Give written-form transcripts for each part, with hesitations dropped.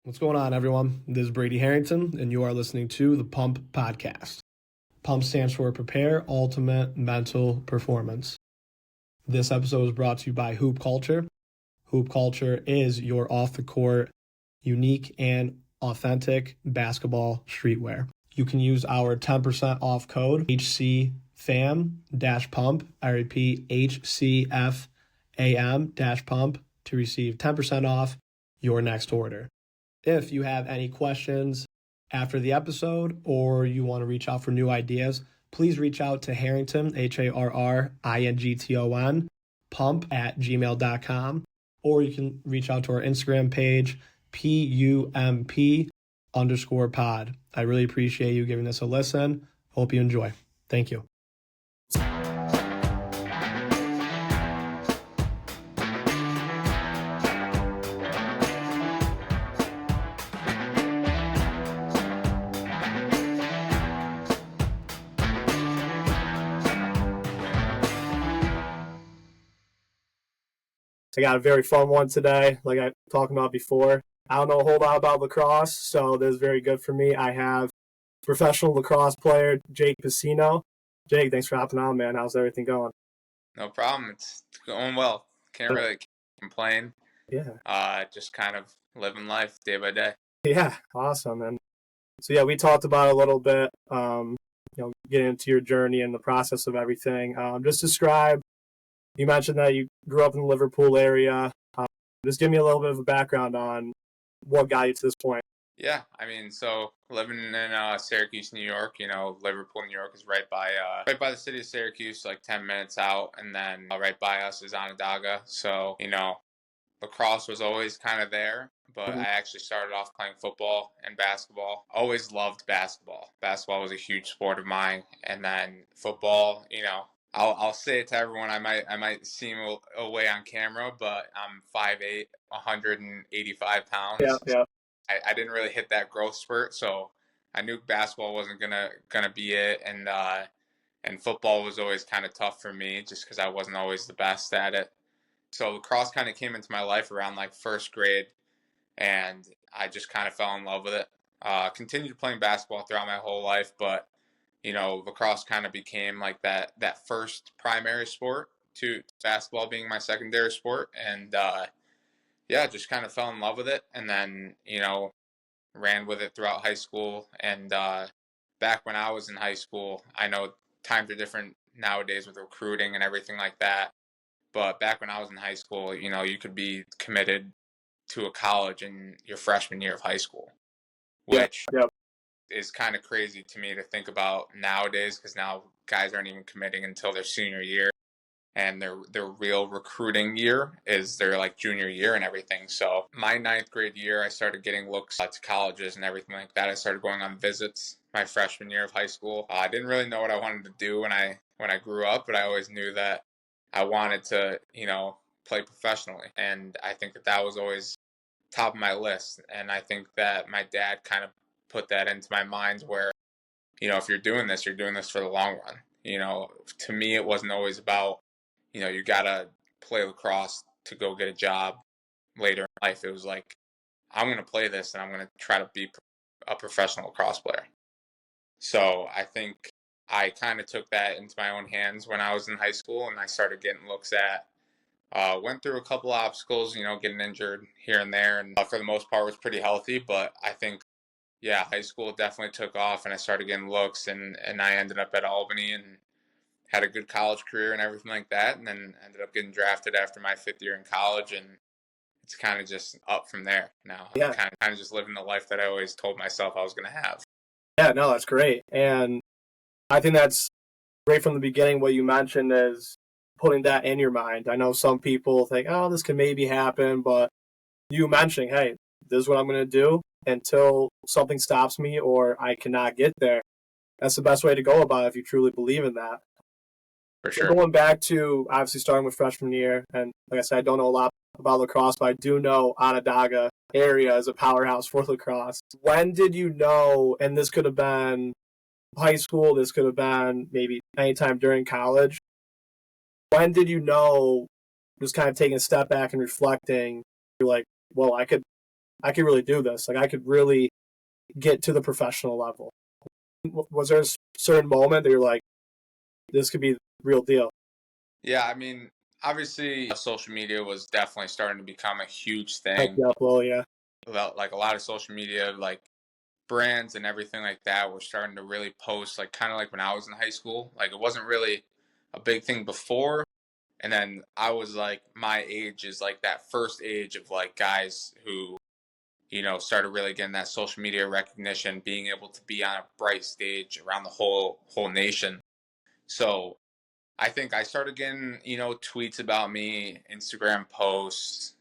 What's going on, everyone? This is Brady Harrington, and you are listening to the Pump Podcast. Pump stands for Prepare Ultimate Mental Performance. This episode is brought to you by Hoop Culture. Hoop Culture is your off-the-court, unique and authentic basketball streetwear. You can use our 10% off code HCFAM-pump. I repeat, HCFAM-pump to receive 10% off your next order. If you have any questions after the episode or you want to reach out for new ideas, please reach out to Harrington, HARRINGTON, pump@gmail.com, or you can reach out to our Instagram page, PUMP_pod. I really appreciate you giving this a listen. Hope you enjoy. Thank you. I got a very fun one today, like I talked about before. I don't know a whole lot about lacrosse, so this is very good for me. I have professional lacrosse player Jake Piseno. Jake, thanks for hopping on, man. How's everything going? No problem. It's going well. Can't really complain. Yeah. Just kind of living life day by day. Yeah, awesome. And so, yeah, we talked about it a little bit, getting into your journey and the process of everything. Just describe, you mentioned that you grew up in the Liverpool area. Just give me a little bit of a background on what got you to this point. Yeah, I mean, so living in Syracuse, New York, Liverpool, New York is right by the city of Syracuse, like 10 minutes out, and then right by us is Onondaga. So, lacrosse was always kind of there, but I actually started off playing football and basketball. Always loved basketball. Basketball was a huge sport of mine, and then football, I'll say it to everyone. I might seem away on camera, but I'm 5'8", 185 pounds. Yeah. I didn't really hit that growth spurt, so I knew basketball wasn't gonna be it, and football was always kind of tough for me just because I wasn't always the best at it. So lacrosse kind of came into my life around like first grade, and I just kind of fell in love with it. Continued playing basketball throughout my whole life, but lacrosse kind of became like that first primary sport to basketball being my secondary sport. And just kind of fell in love with it. And then, ran with it throughout high school. And back when I was in high school, I know times are different nowadays with recruiting and everything like that. But back when I was in high school, you could be committed to a college in your freshman year of high school, which is kind of crazy to me to think about nowadays, because now guys aren't even committing until their senior year, and their real recruiting year is their like junior year and everything. So my 9th grade year, I started getting looks to colleges and everything like that. I started going on visits my freshman year of high school. I didn't really know what I wanted to do when I grew up, but I always knew that I wanted to, play professionally. And I think that was always top of my list. And I think that my dad kind of put that into my mind where, if you're doing this for the long run. To me, it wasn't always about, you gotta play lacrosse to go get a job later in life. It was like, I'm going to play this and I'm going to try to be a professional lacrosse player. So I think I kind of took that into my own hands when I was in high school, and I started getting looks at, went through a couple obstacles, getting injured here and there, and for the most part was pretty healthy. But I think, high school definitely took off, and I started getting looks, and I ended up at Albany and had a good college career and everything like that, and then ended up getting drafted after my 5th year in college, and it's kind of just up from there now. Yeah. I'm kind of just living the life that I always told myself I was going to have. Yeah, no, that's great. And I think that's great from the beginning. What you mentioned is putting that in your mind. I know some people think, oh, this can maybe happen, but you mentioning, hey, this is what I'm going to do until something stops me or I cannot get there. That's the best way to go about it if you truly believe in that. For sure. So going back to obviously starting with freshman year, and like I said, I don't know a lot about lacrosse, but I do know Onondaga area is a powerhouse for lacrosse. When did you know, and this could have been high school, this could have been maybe anytime during college, when did you know, just kind of taking a step back and reflecting, you're like, well, I could I could really do this. Like I could really get to the professional level. Was there a certain moment that you're like, this could be the real deal? Yeah, I mean, obviously, social media was definitely starting to become a huge Hype thing. you up, well, yeah. About like a lot of social media, like brands and everything like that, were starting to really post, like kind of like when I was in high school. Like it wasn't really a big thing before, and then I was like, my age is like that first age of like guys who started really getting that social media recognition, being able to be on a bright stage around the whole nation. So I think I started getting, tweets about me, Instagram posts,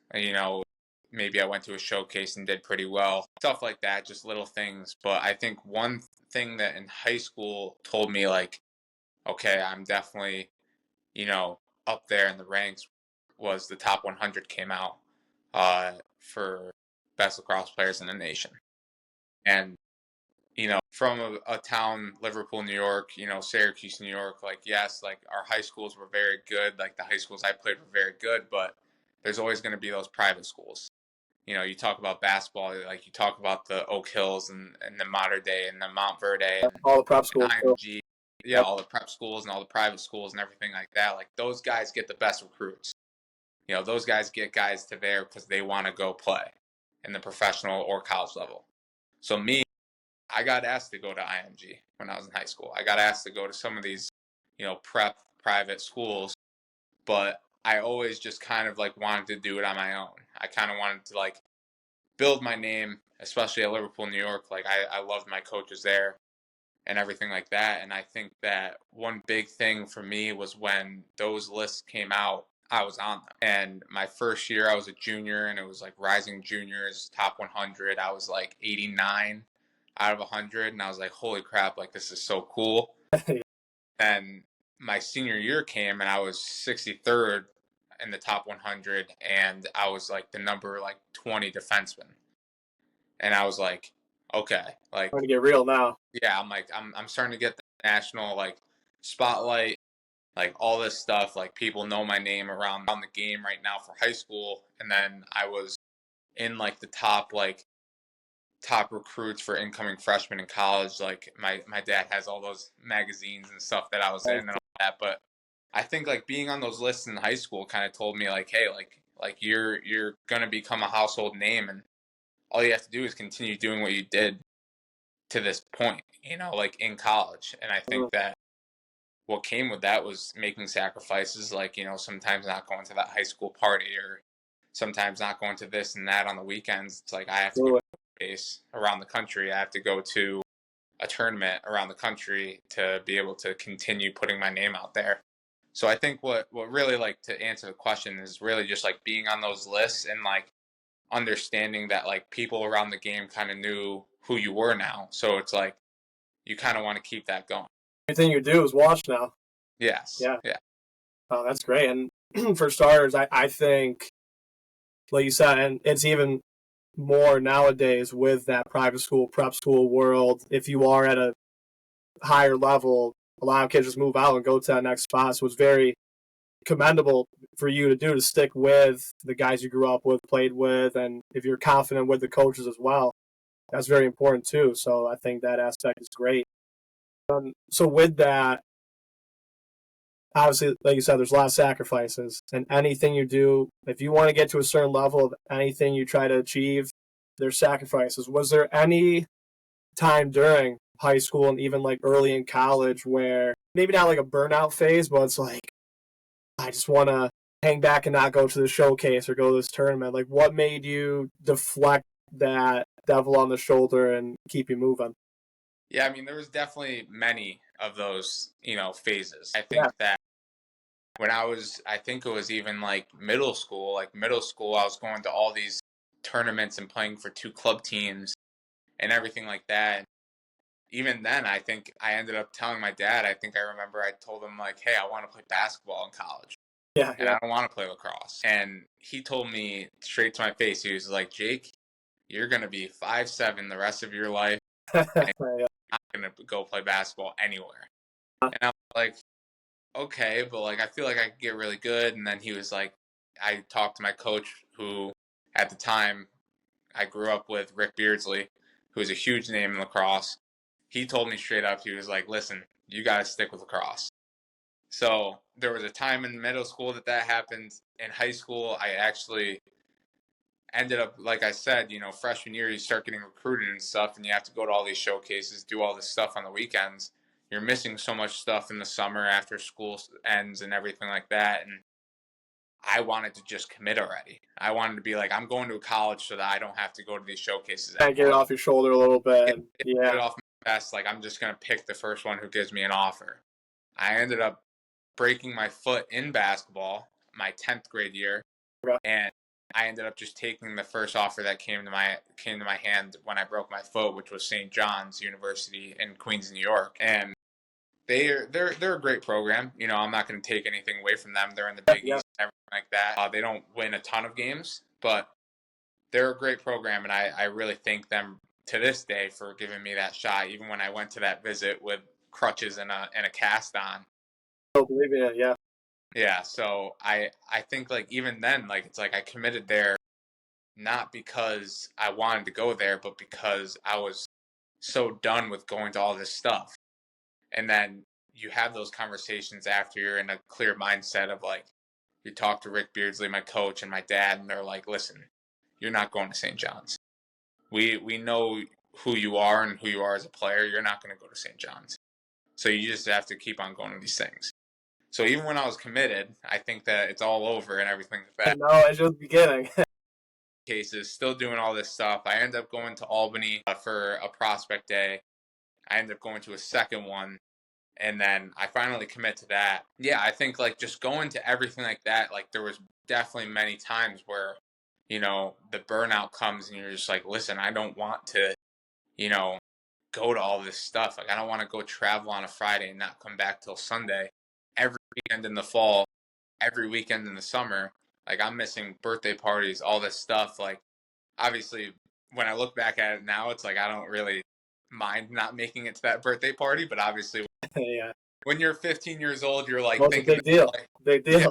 maybe I went to a showcase and did pretty well. Stuff like that, just little things. But I think one thing that in high school told me like, okay, I'm definitely, you know, up there in the ranks was the top 100 came out for best lacrosse players in the nation. And from a town, Liverpool, New York, Syracuse, New York, like, yes, like our high schools were very good. Like the high schools I played were very good, but there's always going to be those private schools. You talk about basketball, like you talk about the Oak Hills and the Mater Dei and the Mount Verde All the prep and schools. IMG. Yeah, Yep. all the prep schools and all the private schools and everything like that. Like those guys get the best recruits. Those guys get guys to there because they want to go play in the professional or college level. So me, I got asked to go to IMG when I was in high school. I got asked to go to some of these, prep private schools, but I always just kind of like wanted to do it on my own. I kind of wanted to like build my name, especially at Liverpool, New York. Like I loved my coaches there and everything like that. And I think that one big thing for me was when those lists came out, I was on them. And my first year, I was a junior, and it was like Rising Juniors, top 100. I was like 89 out of 100, and I was like, holy crap, like this is so cool. And my senior year came, and I was 63rd in the top 100, and I was like the number like 20 defenseman. And I was like, okay, like Trying to get real now. yeah, I'm like I'm starting to get the national like spotlight, like all this stuff. Like people know my name around the game right now for high school, and then I was in like the top recruits for incoming freshmen in college. Like my dad has all those magazines and stuff that I was in and all that. But I think like being on those lists in high school kind of told me like, hey, like you're gonna become a household name, and all you have to do is continue doing what you did to this point, like in college. And I think that what came with that was making sacrifices, like, sometimes not going to that high school party or sometimes not going to this and that on the weekends. It's like I have to go to a race around the country. I have to go to a tournament around the country to be able to continue putting my name out there. So I think what really, like, to answer the question is really just like being on those lists and like understanding that like people around the game kind of knew who you were now. So it's like you kind of want to keep that going. Everything you do is watch now. Yes. Yeah. Yeah. Oh, that's great. And for starters, I think, like you said, and it's even more nowadays with that private school, prep school world. If you are at a higher level, a lot of kids just move out and go to that next spot. So it's very commendable for you to do, to stick with the guys you grew up with, played with, and if you're confident with the coaches as well, that's very important too. So I think that aspect is great. So with that, obviously, like you said, there's a lot of sacrifices, and anything you do, if you want to get to a certain level of anything you try to achieve, there's sacrifices. Was there any time during high school and even like early in college where maybe not like a burnout phase, but it's like, I just want to hang back and not go to the showcase or go to this tournament? Like, what made you deflect that devil on the shoulder and keep you moving? Yeah, I mean, there was definitely many of those, phases. I think that when I think it was even like middle school, I was going to all these tournaments and playing for two club teams and everything like that. Even then, I think I ended up telling my dad, I think I remember I told him like, hey, I want to play basketball in college. And I don't want to play lacrosse. And he told me straight to my face, he was like, Jake, you're going to be 5'7" the rest of your life. And you're not going to go play basketball anywhere. And I was like, okay, but like I feel like I could get really good. And then he was like, I talked to my coach, who at the time I grew up with Rick Beardsley, who is a huge name in lacrosse. He told me straight up, he was like, listen, you got to stick with lacrosse. So there was a time in middle school that happened. In high school, I actually ended up, like I said, freshman year, you start getting recruited and stuff, and you have to go to all these showcases, do all this stuff on the weekends. You're missing so much stuff in the summer after school ends and everything like that. And I wanted to just commit already. I wanted to be like, I'm going to a college so that I don't have to go to these showcases anymore. Get it off your shoulder a little bit. Get it off my chest. Like, I'm just going to pick the first one who gives me an offer. I ended up breaking my foot in basketball my 10th grade year. Okay. And I ended up just taking the first offer that came to my hand when I broke my foot, which was St. John's University in Queens, New York. And they're a great program. I'm not going to take anything away from them. They're in the Big East and everything like that. They don't win a ton of games, but they're a great program, and I really thank them to this day for giving me that shot, even when I went to that visit with crutches and a cast on. Oh, believe me, yeah. Yeah, so I think, like, even then, like, it's like I committed there not because I wanted to go there, but because I was so done with going to all this stuff. And then you have those conversations after you're in a clear mindset of, like, you talk to Rick Beardsley, my coach, and my dad, and they're like, listen, you're not going to St. John's. We know who you are and who you are as a player. You're not going to go to St. John's. So you just have to keep on going to these things. So even when I was committed, I think that it's all over and everything like that. No, it's just beginning. Cases, still doing all this stuff. I ended up going to Albany for a prospect day. I ended up going to a second one, and then I finally commit to that. Yeah, I think, like, just going to everything like that, like, there was definitely many times where, the burnout comes and you're just like, listen, I don't want to, go to all this stuff. Like, I don't want to go travel on a Friday and not come back till Sunday. Every weekend in the fall, every weekend in the summer, like, I'm missing birthday parties, all this stuff. Like, obviously, when I look back at it now, it's like I don't really mind not making it to that birthday party. But obviously, Yeah. when you're 15 years old, you're like, It's a big deal. Like, big deal. Yeah,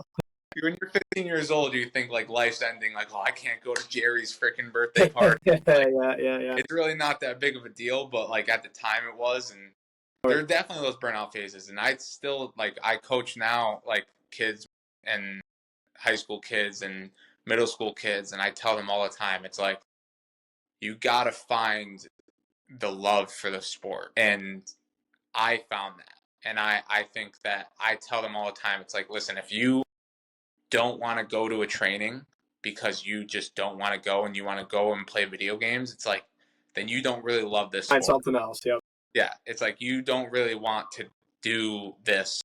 when you're 15 years old, you think, like, life's ending. Like, oh, I can't go to Jerry's freaking birthday party. Like, yeah. It's really not that big of a deal, but, like, at the time it was. And there are definitely those burnout phases. And I still, like, I coach now, like, kids and high school kids and middle school kids, and I tell them all the time, it's like, you got to find the love for the sport. And I found that. And I think that I tell them all the time, it's like, listen, if you don't want to go to a training because you just don't want to go and you want to go and play video games, it's like, then you don't really love this sport. Find something else, yep. Yeah, it's like you don't really want to do this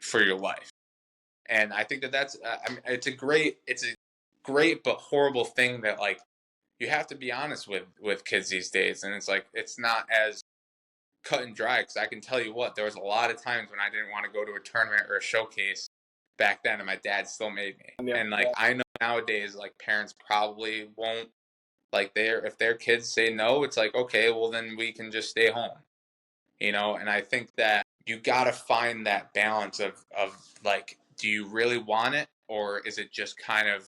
for your life. And I think that that's, it's a great but horrible thing that, like, you have to be honest with kids these days. And it's like, it's not as cut and dry, because I can tell you what, there was a lot of times when I didn't want to go to a tournament or a showcase back then, and my dad still made me. Yeah. And, like, I know nowadays, like, parents probably won't, like, if their kids say no, it's like, okay, well, then we can just stay home, and I think that you got to find that balance of like, do you really want it, or is it just kind of,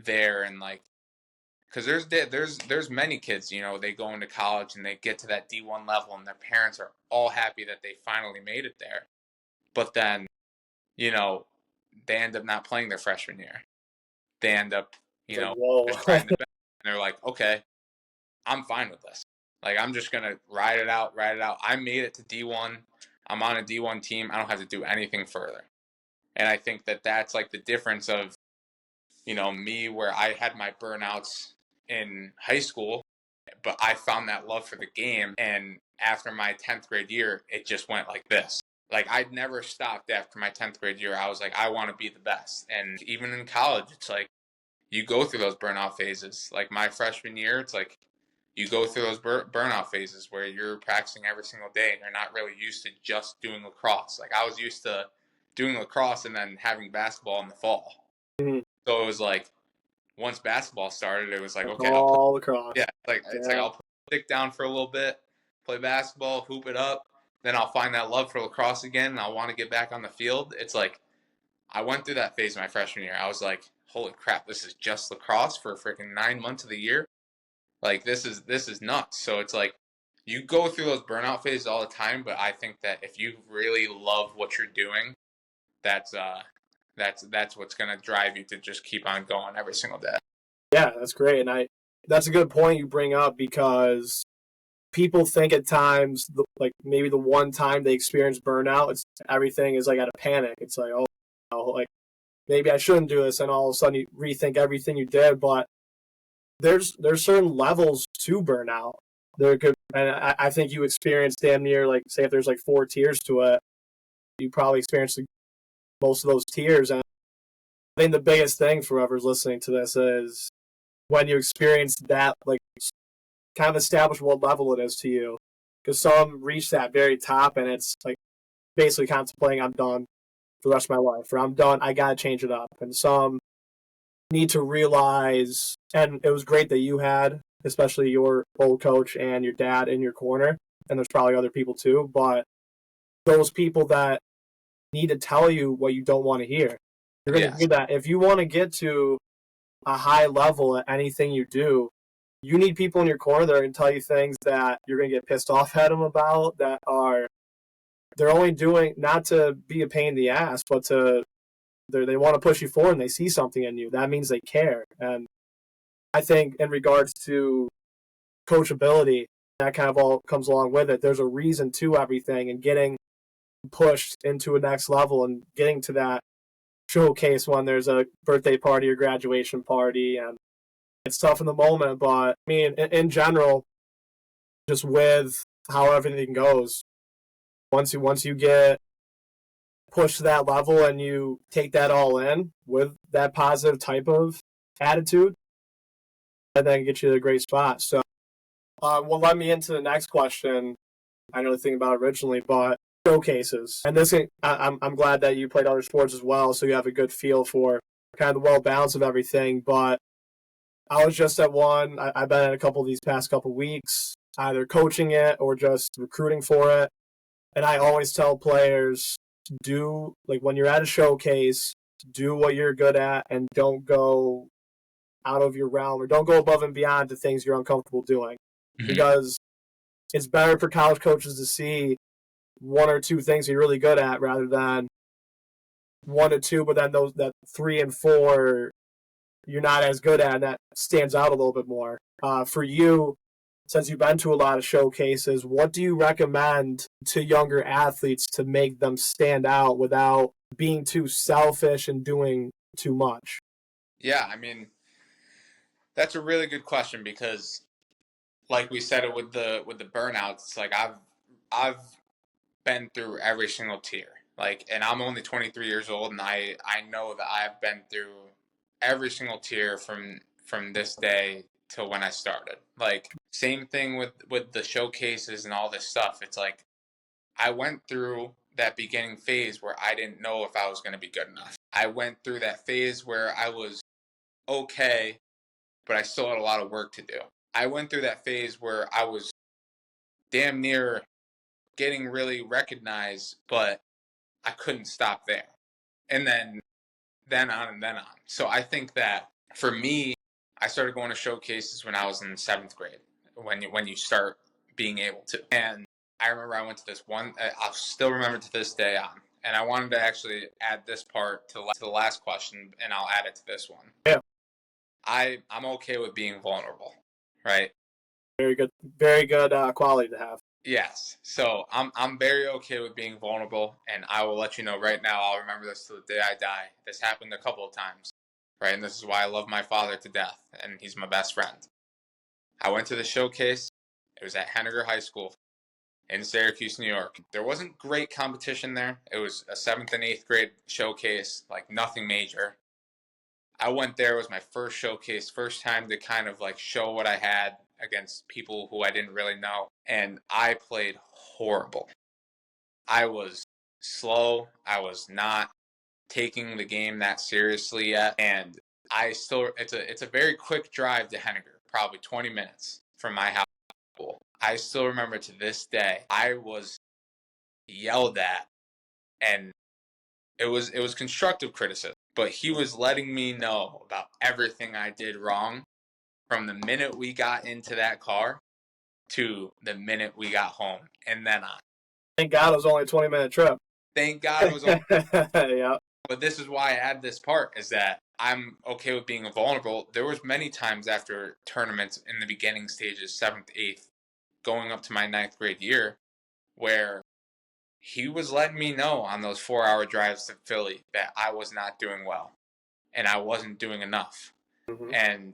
there, and, like, because there's many kids, they go into college and they get to that D1 level and their parents are all happy that they finally made it there. But then, they end up not playing their freshman year. They end up, just trying to, and they're like, okay, I'm fine with this. Like, I'm just going to ride it out. I made it to D1. I'm on a D1 team. I don't have to do anything further. And I think that that's, like, the difference of, me, where I had my burnouts in high school, but I found that love for the game. And after my 10th grade year, it just went like this. Like, I'd never stopped after my 10th grade year. I was like, I want to be the best. And even in college, it's like, you go through those burnout phases. Like, my freshman year, it's like, you go through those burnout phases where you're practicing every single day and you're not really used to just doing lacrosse. Like, I was used to doing lacrosse and then having basketball in the fall. Mm-hmm. So it was like, once basketball started, it was like, okay, all lacrosse. Yeah, it's like, I'll put the stick down for a little bit, play basketball, hoop it up, then I'll find that love for lacrosse again, and I'll want to get back on the field. It's like, I went through that phase my freshman year. I was like, holy crap, this is just lacrosse for freaking 9 months of the year. Like this is nuts. So it's like you go through those burnout phases all the time, but I think that if you really love what you're doing, that's what's gonna drive you to just keep on going every single day. Yeah, that's great. And that's a good point you bring up, because people think at times, like maybe the one time they experience burnout, everything is like at a panic. It's like, oh, like maybe I shouldn't do this, and all of a sudden you rethink everything you did. But there's certain levels to burnout. There could, and I think you experienced damn near, like, say if there's like 4 tiers to it, you probably experienced most of those tiers. And I think the biggest thing for whoever's listening to this is when you experience that, like, kind of establish what level it is to you. Because some reach that very top and it's like basically contemplating, I'm done for the rest of my life, or I'm done, I got to change it up. And some need to realize, and it was great that you had, especially your old coach and your dad in your corner, and there's probably other people too, but those people that need to tell you what you don't want to hear. You're going to hear that. If you want to get to a high level at anything you do, you need people in your corner that are going to tell you things that you're going to get pissed off at them about, that are, they're only doing not to be a pain in the ass, but they want to push you forward and they see something in you. That means they care. And I think in regards to coachability, that kind of all comes along with it. There's a reason to everything, and getting pushed into a next level and getting to that showcase when there's a birthday party or graduation party. And it's tough in the moment, but I mean, in general, just with how everything goes, once you get pushed to that level and you take that all in with that positive type of attitude, and then get you to a great spot. So, well, let me into the next question. I know the thing about it originally, but showcases. And this, I'm glad that you played other sports as well, so you have a good feel for kind of the well balance of everything. But I was just at one. I've been at a couple of these past couple weeks, either coaching it or just recruiting for it. And I always tell players, do, like, when you're at a showcase, do what you're good at and don't go out of your realm, or don't go above and beyond to things you're uncomfortable doing. Mm-hmm. Because it's better for college coaches to see 1 or 2 things you're really good at rather than 1 or 2, but then those that 3 and 4 you're not as good at, and that stands out a little bit more. For you, since you've been to a lot of showcases, what do you recommend to younger athletes to make them stand out without being too selfish and doing too much? Yeah, I mean, that's a really good question, because like we said it with the burnouts, it's like I've been through every single tier. Like, and I'm only 23 years old, and I know that I've been through every single tier from this day till when I started. Like, same thing with the showcases and all this stuff. It's like I went through that beginning phase where I didn't know if I was going to be good enough. I went through that phase where I was okay, but I still had a lot of work to do. I went through that phase where I was damn near getting really recognized, but I couldn't stop there. And then on and then on. So I think that for me, I started going to showcases when I was in 7th grade, when you start being able to. And I remember I went to this one, I'll still remember to this day on. And I wanted to actually add this part to the last question, and I'll add it to this one. Yeah. I'm okay with being vulnerable, right? Very good quality to have. Yes. So I'm very okay with being vulnerable, and I will let you know right now, I'll remember this till the day I die. This happened a couple of times, right? And this is why I love my father to death, and he's my best friend. I went to the showcase. It was at Henniger High School in Syracuse, New York. There wasn't great competition there. It was a 7th and 8th grade showcase, like nothing major. I went there, it was my first showcase, first time to kind of like show what I had against people who I didn't really know. And I played horrible. I was slow. I was not taking the game that seriously yet. And it's a very quick drive to Henniger, probably 20 minutes from my house. I still remember to this day, I was yelled at, and it was constructive criticism, but he was letting me know about everything I did wrong from the minute we got into that car to the minute we got home, and then on. Thank God it was only a 20-minute trip. Thank God it was only. Yeah. But this is why I add this part, is that I'm okay with being vulnerable. There was many times after tournaments in the beginning stages, 7th, 8th, going up to my 9th grade year, where he was letting me know on those 4-hour drives to Philly that I was not doing well and I wasn't doing enough. Mm-hmm. And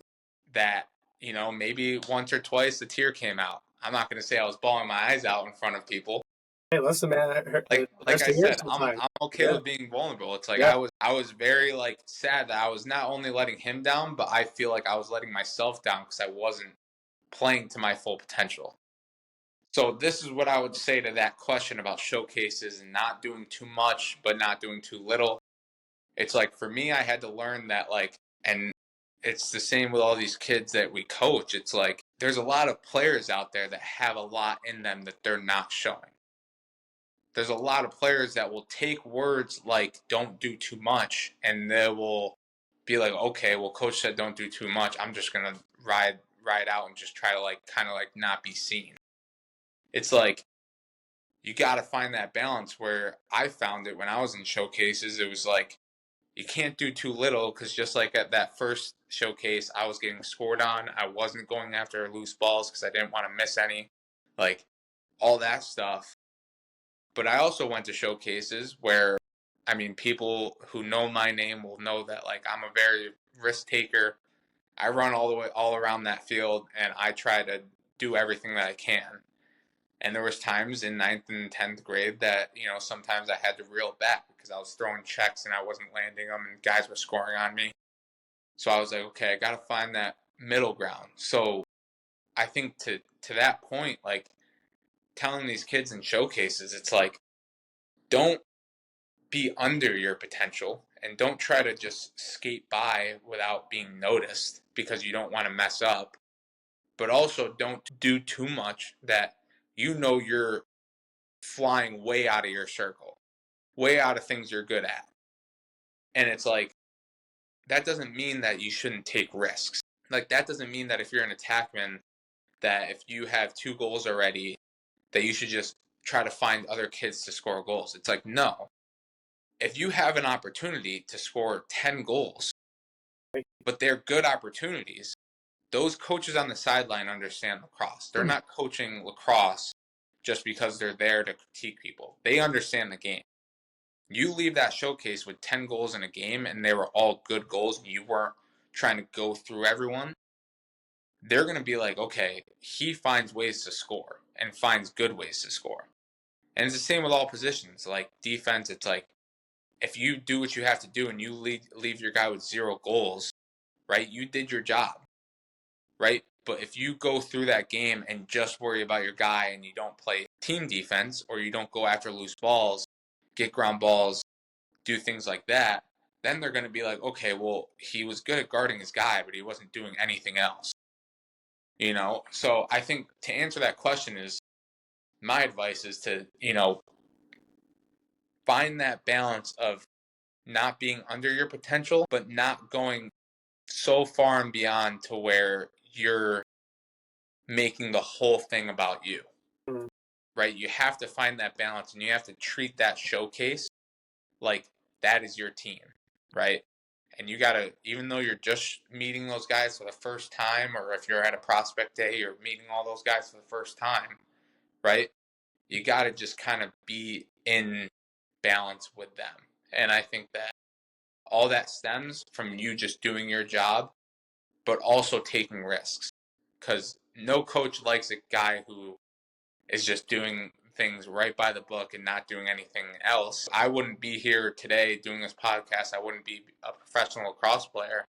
that, maybe once or twice a tear came out. I'm not going to say I was bawling my eyes out in front of people. Hey, listen, man. Like I said, I'm okay with being vulnerable. It's like I was very sad that I was not only letting him down, but I feel like I was letting myself down because I wasn't playing to my full potential. So this is what I would say to that question about showcases and not doing too much, but not doing too little. It's like, for me, I had to learn that, and it's the same with all these kids that we coach. It's like, there's a lot of players out there that have a lot in them that they're not showing. There's a lot of players that will take words like "don't do too much" and they will be like, okay, well, coach said don't do too much. I'm just gonna ride out and just try to kind of not be seen. It's like, you got to find that balance. Where I found it when I was in showcases, it was like, you can't do too little, because just like at that first showcase, I was getting scored on. I wasn't going after loose balls because I didn't want to miss any, all that stuff. But I also went to showcases where, people who know my name will know that I'm a very risk taker. I run all around that field, and I try to do everything that I can. And there was times in 9th and 10th grade that, sometimes I had to reel back because I was throwing checks and I wasn't landing them and guys were scoring on me. So I was like, okay, I got to find that middle ground. So I think to that point, telling these kids in showcases, it's like, don't be under your potential and don't try to just skate by without being noticed because you don't want to mess up. But also don't do too much that you're flying way out of your circle, way out of things you're good at. And it's like, that doesn't mean that you shouldn't take risks. That doesn't mean that if you're an attackman, that if you have 2 goals already, that you should just try to find other kids to score goals. It's like, no. If you have an opportunity to score 10 goals, but they're good opportunities, those coaches on the sideline understand lacrosse. They're not coaching lacrosse just because they're there to critique people. They understand the game. You leave that showcase with 10 goals in a game and they were all good goals and you weren't trying to go through everyone, they're going to be like, okay, he finds ways to score and finds good ways to score. And it's the same with all positions. Like defense, it's like, if you do what you have to do and you leave your guy with 0 goals, right, you did your job, right? But if you go through that game and just worry about your guy and you don't play team defense, or you don't go after loose balls, get ground balls, do things like that, then they're going to be like, okay, well, he was good at guarding his guy, but he wasn't doing anything else. So I think to answer that question is, my advice is to, find that balance of not being under your potential, but not going so far and beyond to where you're making the whole thing about you, right? You have to find that balance, and you have to treat that showcase like that is your team, right? And you got to, even though you're just meeting those guys for the first time, or if you're at a prospect day, you're meeting all those guys for the first time, right? You got to just kind of be in balance with them. And I think that all that stems from you just doing your job, but also taking risks. Because no coach likes a guy who is just doing things right by the book and not doing anything else. I wouldn't be here today doing this podcast. I wouldn't be a professional lacrosse player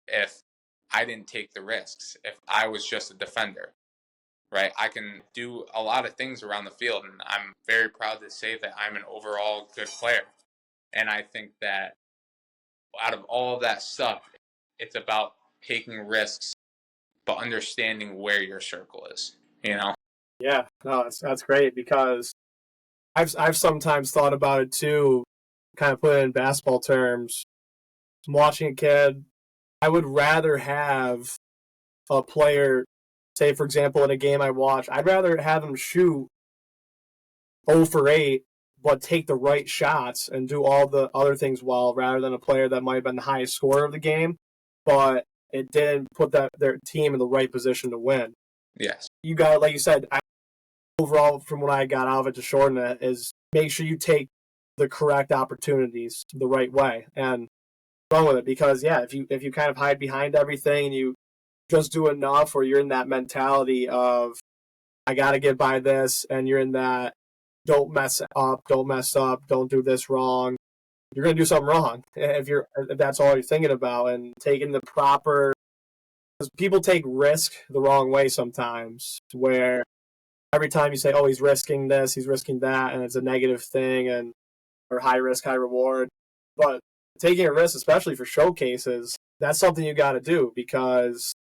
if I didn't take the risks, if I was just a defender, right? I can do a lot of things around the field, and I'm very proud to say that I'm an overall good player. And I think that out of all of that stuff, it's about taking risks, but understanding where your circle is, Yeah, no, that's great, because I've sometimes thought about it too, kind of put it in basketball terms, I'm watching a kid. I would rather have a player, say, for example, in a game I watch, I'd rather have him shoot 0 for 8, but take the right shots and do all the other things well, rather than a player that might have been the highest scorer of the game, but it didn't put their team in the right position to win. Yes. You got, like you said, overall, from what I got out of it to shorten it, is make sure you take the correct opportunities the right way and run with it. Because if you kind of hide behind everything and you just do enough, or you're in that mentality of I got to get by this, and you're in that don't mess up, don't do this wrong, you're going to do something wrong if that's all you're thinking about. And taking the proper, because people take risk the wrong way sometimes, where every time you say, oh, he's risking this, he's risking that, and it's a negative thing, and or high risk, high reward. But taking a risk, especially for showcases, that's something you got to do, because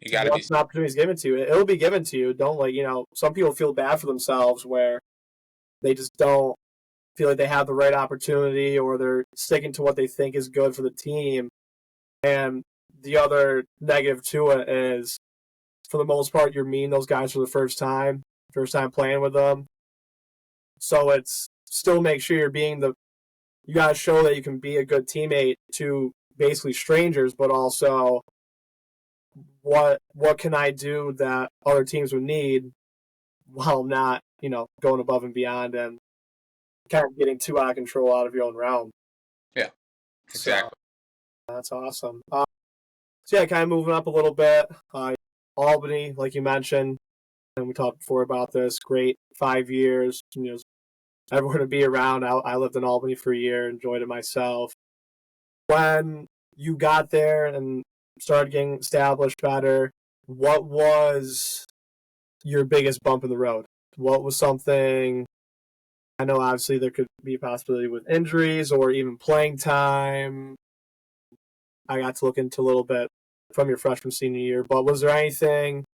you got to once an opportunity is given to you, it'll be given to you. Don't some people feel bad for themselves where they just don't feel like they have the right opportunity, or they're sticking to what they think is good for the team. And the other negative to it is, for the most part, you're meeting those guys for the first time playing with them. So it's still make sure you got to show that you can be a good teammate to basically strangers, but also what can I do that other teams would need while not, going above and beyond and kind of getting too out of control out of your own realm. Yeah, exactly. So, that's awesome. Kind of moving up a little bit. Albany, like you mentioned, and we talked before about this, great 5 years. Everyone to be around. I lived in Albany for a year, enjoyed it myself. When you got there and started getting established better, what was your biggest bump in the road? What was something? I know obviously there could be a possibility with injuries or even playing time. I got to look into a little bit from your freshman senior year, but was there anything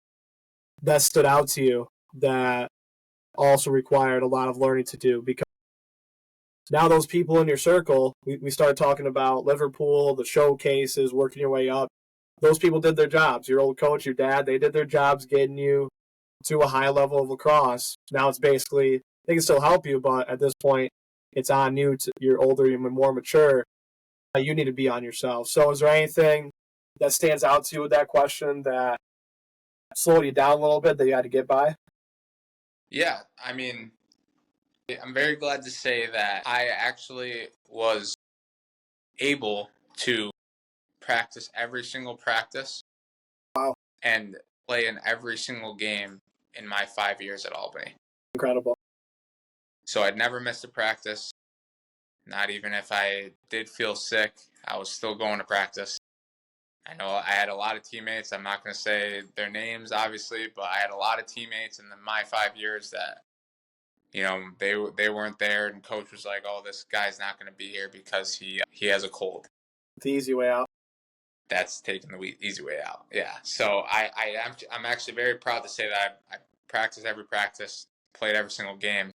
that stood out to you that also required a lot of learning to do? Because now those people in your circle, we started talking about Liverpool, the showcases, working your way up. Those people did their jobs. Your old coach, your dad, they did their jobs getting you to a high level of lacrosse. Now it's basically, they can still help you, but at this point, it's on you. You're older, you're more mature. You need to be on yourself. So is there anything that stands out to you with that question that slowed you down a little bit that you had to get by? Yeah, I mean, I'm very glad to say that I actually was able to practice every single practice. Wow. And play in every single game in my 5 years at Albany. Incredible. So I'd never missed a practice. Not even if I did feel sick, I was still going to practice. I know I had a lot of teammates. I'm not going to say their names, obviously, but I had a lot of teammates in my 5 years that, they weren't there, and coach was like, "Oh, this guy's not going to be here because he has a cold." The easy way out. That's taking the easy way out. Yeah. So I'm actually very proud to say that I practiced every practice, played every single game.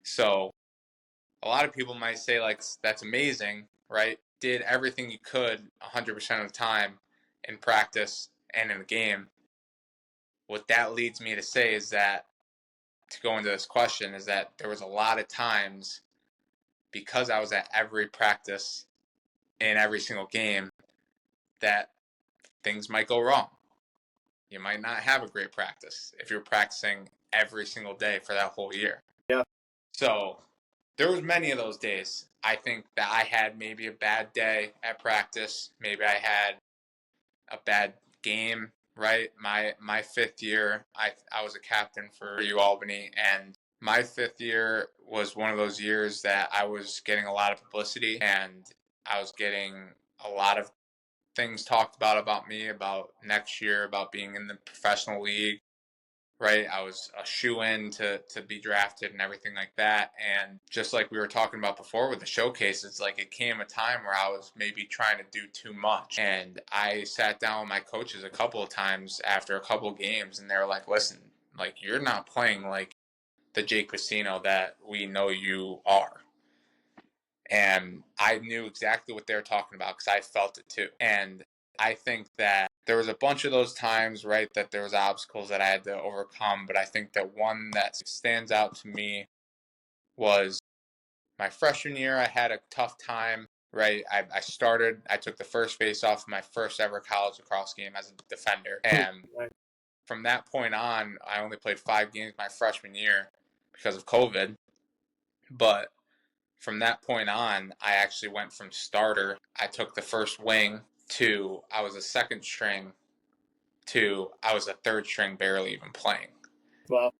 So a lot of people might say, like, that's amazing, right? Did everything you could 100% of the time in practice and in the game. What that leads me to say is that, to go into this question, is that there was a lot of times, because I was at every practice in every single game, that things might go wrong. You might not have a great practice if you're practicing every single day for that whole year. Yeah. So there was many of those days. I think that I had maybe a bad day at practice. Maybe I had a bad game, right? My 5th year, I was a captain for Albany, and my 5th year was one of those years that I was getting a lot of publicity, and I was getting a lot of things talked about me, about next year, about being in the professional league, right? I was a shoe-in to be drafted and everything like that. And just like we were talking about before with the showcases, like, it came a time where I was maybe trying to do too much. And I sat down with my coaches a couple of times after a couple of games, and they were like, "Listen, like, you're not playing like the Jake Piseno that we know you are." And I knew exactly what they were talking about because I felt it too. And I think that there was a bunch of those times, right, that there was obstacles that I had to overcome. But I think that one that stands out to me was my freshman year. I had a tough time, right? I took the first face off of my first ever college lacrosse game as a defender. And from that point on, I only played 5 games my freshman year because of COVID. But from that point on, I actually went from starter. I took the first wing to I was a second string to I was a third string, barely even playing. Wow.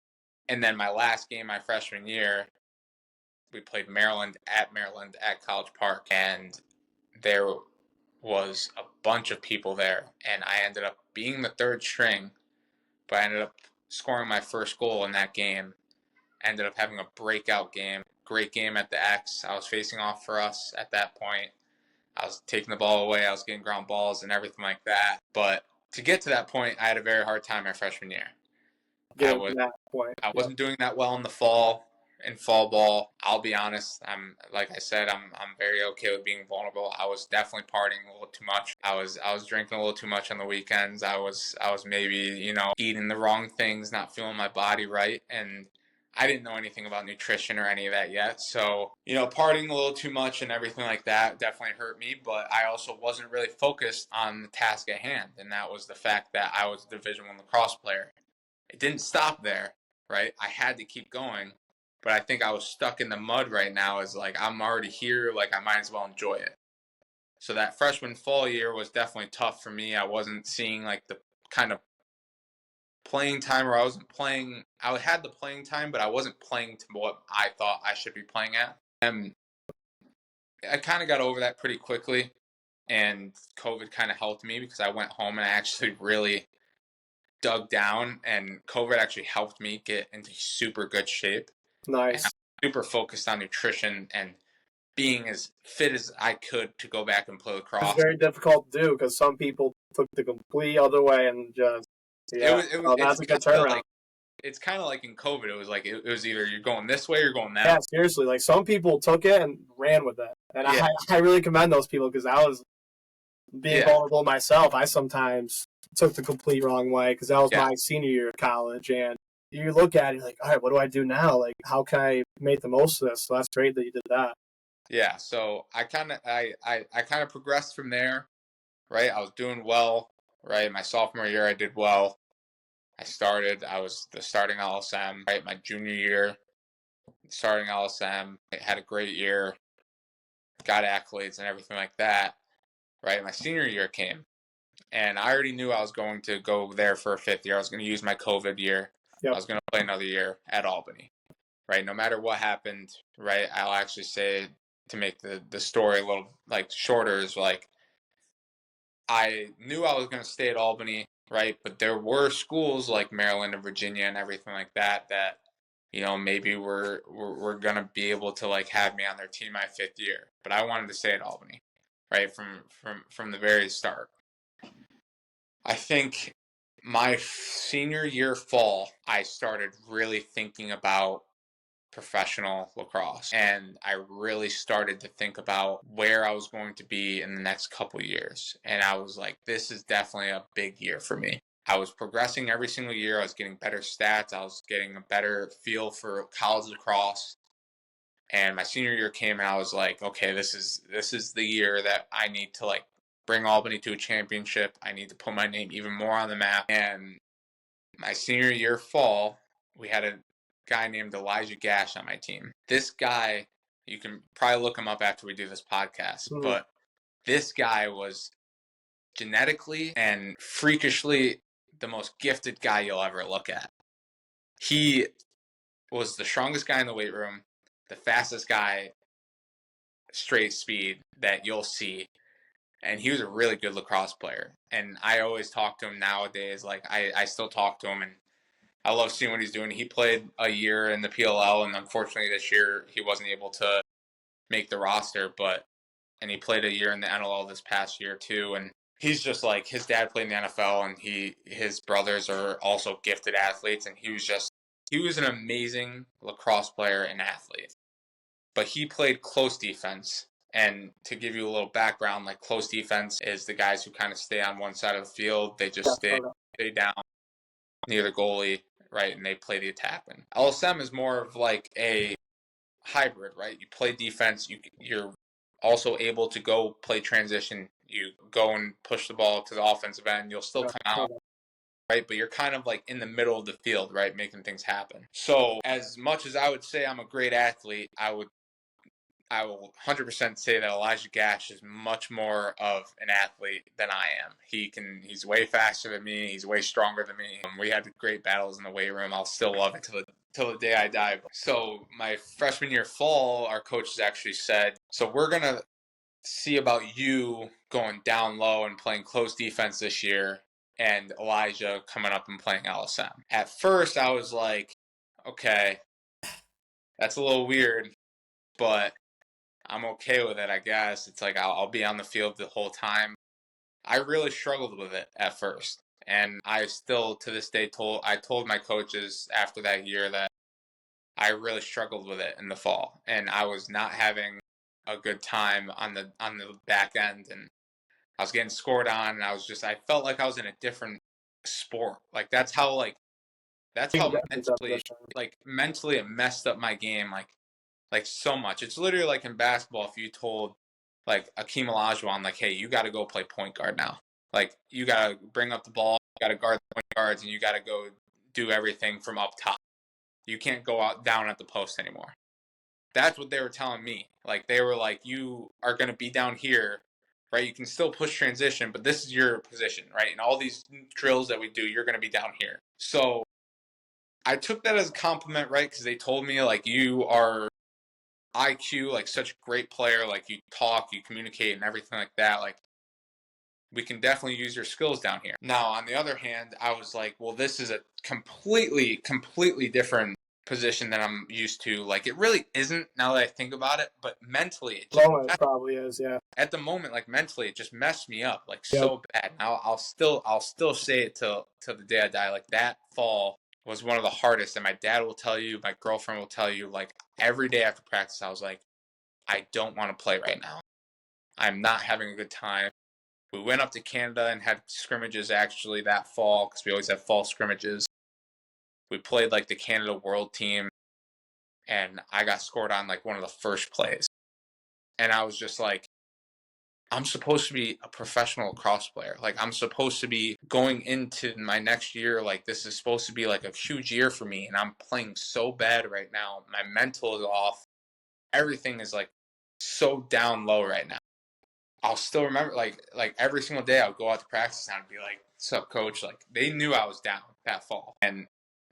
And then my last game my freshman year, we played Maryland at College Park, and there was a bunch of people there, and I ended up being the third string, but I ended up scoring my first goal in that game. Ended up having a breakout game, great game at the X. I was facing off for us at that point. I was taking the ball away. I was getting ground balls and everything like that. But to get to that point, I had a very hard time my freshman year. Getting to that point. I wasn't doing that well in the fall, in fall ball. I'll be honest. Like I said, I'm very okay with being vulnerable. I was definitely partying a little too much. I was drinking a little too much on the weekends. I was maybe, eating the wrong things, not feeling my body right. And I didn't know anything about nutrition or any of that yet. So, partying a little too much and everything like that definitely hurt me. But I also wasn't really focused on the task at hand. And that was the fact that I was a Division I lacrosse player. It didn't stop there, right? I had to keep going. But I think I was stuck in the mud right now as like, I'm already here. Like, I might as well enjoy it. So that freshman fall year was definitely tough for me. I wasn't seeing like the kind of playing time, or I wasn't playing. I had the playing time, but I wasn't playing to what I thought I should be playing at. And I kind of got over that pretty quickly, and COVID kind of helped me because I went home and I actually really dug down, and COVID actually helped me get into super good shape. Nice. And I'm super focused on nutrition and being as fit as I could to go back and play lacrosse. It's very difficult to do because some people took the complete other way and just that's a good turnaround. It's kind of like in COVID. It was like it was either you're going this way or you're going that. Yeah, seriously. Like some people took it and ran with it, and I really commend those people because I was being vulnerable myself. I sometimes took the complete wrong way because that was my senior year of college, and you look at it like, all right, what do I do now? Like, how can I make the most of this? So that's great that you did that. Yeah. So I kind of progressed from there, right? I was doing well, right? My sophomore year, I did well. I was the starting LSM, right? My junior year, starting LSM, I had a great year, got accolades and everything like that, right? My senior year came, and I already knew I was going to go there for a 5th year. I was going to use my COVID year. Yep. I was going to play another year at Albany, right? No matter what happened, right? I'll actually say, to make the story a little like shorter, is like I knew I was going to stay at Albany, right? But there were schools like Maryland and Virginia and everything like that maybe we're going to be able to like have me on their team my 5th year. But I wanted to stay at Albany, right? From the very start. I think my senior year fall, I started really thinking about professional lacrosse, and I really started to think about where I was going to be in the next couple years. And I was like, this is definitely a big year for me. I was progressing every single year. I was getting better stats. I was getting a better feel for college lacrosse. And my senior year came, and I was like, okay, this is the year that I need to like bring Albany to a championship. I need to put my name even more on the map. And my senior year fall, we had a guy named Elijah Gash on my team. This guy, you can probably look him up after we do this podcast, but this guy was genetically and freakishly the most gifted guy you'll ever look at. He was the strongest guy in the weight room, the fastest guy, straight speed that you'll see. And he was a really good lacrosse player. And I always talk to him nowadays. Like, I still talk to him, and I love seeing what he's doing. He played a year in the PLL, and unfortunately this year he wasn't able to make the roster, and he played a year in the NLL this past year too. And he's just like, his dad played in the NFL, and his brothers are also gifted athletes, and he was an amazing lacrosse player and athlete. but he played close defense. And to give you a little background, like close defense is the guys who kind of stay on one side of the field. They just stay down near the goalie, right? And they play the attackman. LSM is more of like a hybrid, right? You play defense. You're also able to go play transition. You go and push the ball to the offensive end. You'll still come out, right? But you're kind of like in the middle of the field, right? Making things happen. So as much as I would say I'm a great athlete, I will 100% say that Elijah Gash is much more of an athlete than I am. He's way faster than me. He's way stronger than me. We had great battles in the weight room. I'll still love it till the day I die. So my freshman year fall, our coaches actually said, so we're going to see about you going down low and playing close defense this year, and Elijah coming up and playing LSM. At first, I was like, okay, that's a little weird, but I'm okay with it, I guess. It's like I'll be on the field the whole time. I really struggled with it at first. And I still, to this day, I told my coaches after that year that I really struggled with it in the fall. And I was not having a good time on the back end. And I was getting scored on. And I felt like I was in a different sport. Like that's how mentally it messed up my game. Like so much. It's literally like in basketball, if you told like Akeem Olajuwon, like, hey, you got to go play point guard now. Like you got to bring up the ball, you got to guard the point guards, and you got to go do everything from up top. You can't go out down at the post anymore. That's what they were telling me. Like they were like, you are going to be down here, right? You can still push transition, but this is your position, right? And all these drills that we do, you're going to be down here. So I took that as a compliment, right? Because they told me like you are IQ, like such a great player, like you talk, you communicate and everything like that, like we can definitely use your skills down here. Now, on the other hand, I was like, well, this is a completely different position than I'm used to. Like it really isn't now that I think about it, but mentally it probably is, yeah. At the moment, like mentally, it just messed me up like so bad. Now I'll still say it till the day I die. Like that fall was one of the hardest. And my dad will tell you, my girlfriend will tell you, like every day after practice, I was like, I don't want to play right now. I'm not having a good time. We went up to Canada and had scrimmages actually that fall because we always have fall scrimmages. We played like the Canada World team and I got scored on like one of the first plays. And I was just like, I'm supposed to be a professional lacrosse player. Like I'm supposed to be going into my next year. Like this is supposed to be like a huge year for me. And I'm playing so bad right now. My mental is off. Everything is like so down low right now. I'll still remember like every single day I'll go out to practice and I'd be like, what's up, coach? Like they knew I was down that fall. And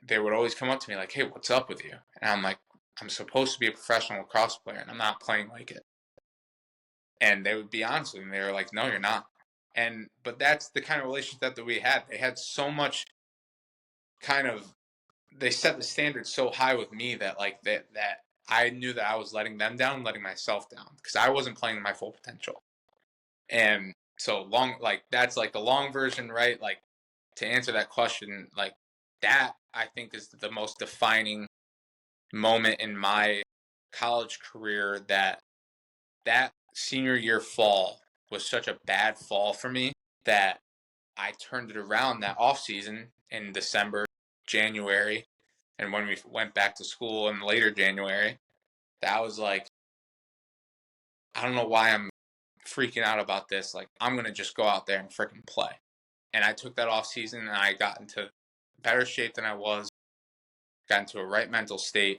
they would always come up to me like, hey, what's up with you? And I'm like, I'm supposed to be a professional lacrosse player and I'm not playing like it. And they would be honest with me. They were like, no, you're not. But that's the kind of relationship that we had. They had so much they set the standard so high with me that like that I knew that I was letting them down, letting myself down because I wasn't playing my full potential. And so that's like the long version, right? Like to answer that question, like that I think is the most defining moment in my college career that senior year fall was such a bad fall for me that I turned it around that off season in December, January, and when we went back to school in later January, that was like, I don't know why I'm freaking out about this. Like, I'm going to just go out there and freaking play. And I took that off season and I got into better shape than I was, got into a right mental state.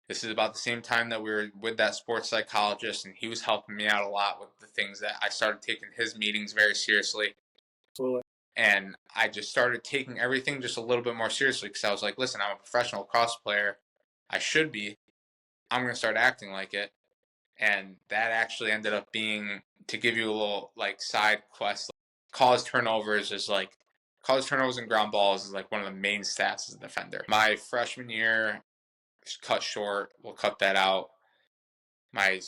This is about the same time that we were with that sports psychologist, and he was helping me out a lot with the things that I started taking his meetings very seriously. Absolutely. And I just started taking everything just a little bit more seriously because I was like, listen, I'm a professional lacrosse player. I should be. I'm going to start acting like it. And that actually ended up being, to give you a little like side quest, caused turnovers and ground balls is like one of the main stats as a defender. My freshman year, cut short. We'll cut that out. My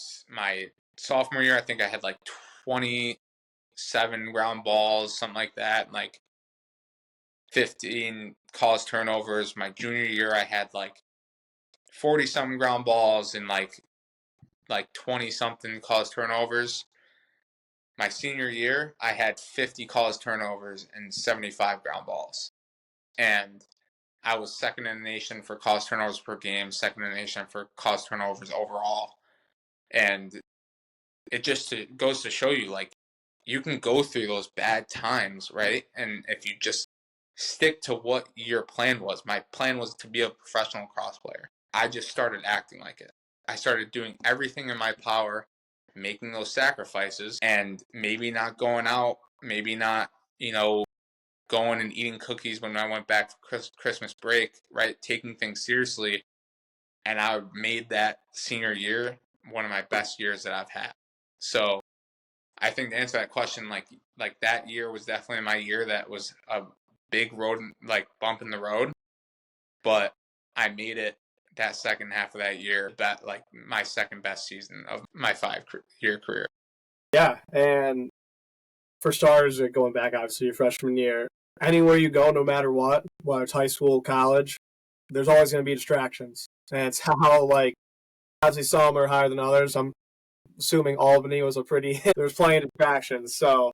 sophomore year, I think I had like 27 ground balls, something like that, and like 15 caused turnovers. My junior year, I had like 40 something ground balls and like like 20-something caused turnovers. My senior year, I had 50 caused turnovers and 75 ground balls. And I was second in the nation for caused turnovers per game, second in the nation for caused turnovers overall. And it just goes to show you, like, you can go through those bad times, right? And if you just stick to what your plan was, my plan was to be a professional lacrosse player. I just started acting like it. I started doing everything in my power, making those sacrifices, and maybe not going out, maybe not, going and eating cookies when I went back for Christmas break, right? Taking things seriously. And I made that senior year one of my best years that I've had. So I think to answer that question, like that year was definitely my year that was a big road, like bump in the road, but I made it that second half of that year, that like my second best season of my 5-year career. Yeah, and for starters, going back obviously your freshman year, anywhere you go, no matter what, whether it's high school, college, there's always going to be distractions. And it's how, like, obviously some are higher than others. I'm assuming Albany was there's plenty of distractions. So,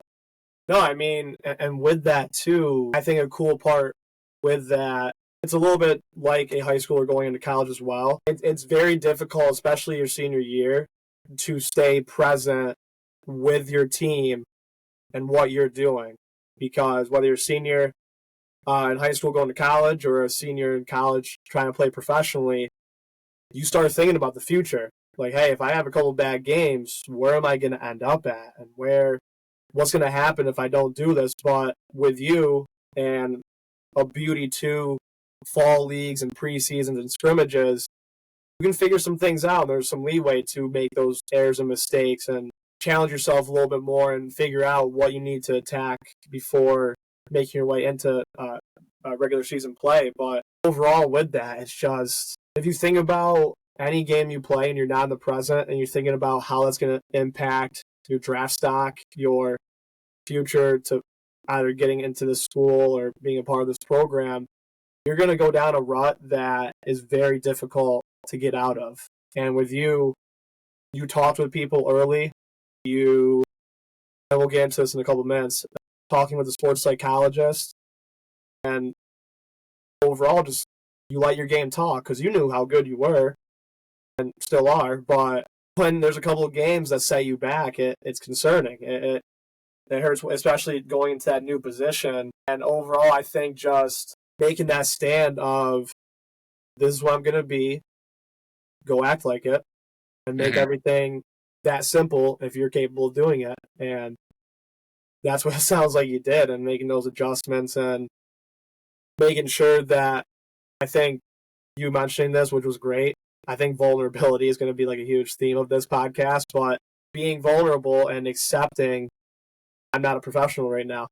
no, I mean, and with that too, I think a cool part with that, it's a little bit like a high schooler going into college as well. It's very difficult, especially your senior year, to stay present with your team and what you're doing. Because whether you're a senior in high school going to college or a senior in college trying to play professionally, you start thinking about the future. Like, hey, if I have a couple bad games, where am I going to end up at? And what's going to happen if I don't do this? But with you and a beauty to fall leagues and preseasons and scrimmages, you can figure some things out. There's some leeway to make those errors and mistakes and challenge yourself a little bit more and figure out what you need to attack before making your way into regular season play. But overall with that, it's just, if you think about any game you play and you're not in the present and you're thinking about how that's going to impact your draft stock, your future to either getting into the school or being a part of this program, you're going to go down a rut that is very difficult to get out of. And with you talked with people early. And we'll get into this in a couple of minutes, talking with a sports psychologist, and overall just you let your game talk because you knew how good you were and still are. But when there's a couple of games that set you back, it's concerning. It hurts, especially going into that new position. And overall, I think just making that stand of, this is what I'm going to be, go act like it, and make everything that simple if you're capable of doing it. And that's what it sounds like you did, and making those adjustments and making sure that, I think you mentioning this, which was great. I think vulnerability is going to be like a huge theme of this podcast, but being vulnerable and accepting I'm not a professional right now.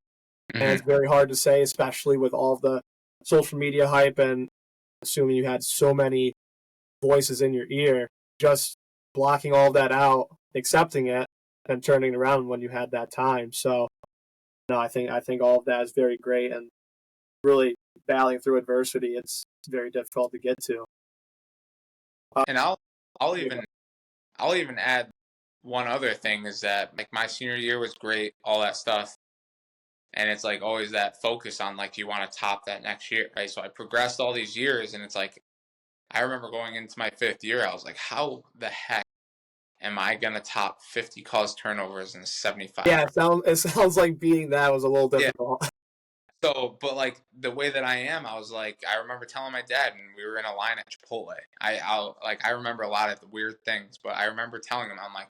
And it's very hard to say, especially with all the social media hype and assuming you had so many voices in your ear, just blocking all that out, accepting it, and turning it around when you had that time. So, no, I think all of that is very great, and really battling through adversity, it's very difficult to get to. And I'll even add one other thing, is that like my senior year was great, all that stuff. And it's like always that focus on like you want to top that next year, right? So I progressed all these years, and it's like I remember going into my 5th year, I was like, how the heck am I gonna top 50 caused turnovers and 75? Yeah, it sounds like beating that was a little difficult. Yeah. So, but like the way that I am, I was like, I remember telling my dad, and we were in a line at Chipotle. I remember a lot of the weird things, but I remember telling him, I'm like,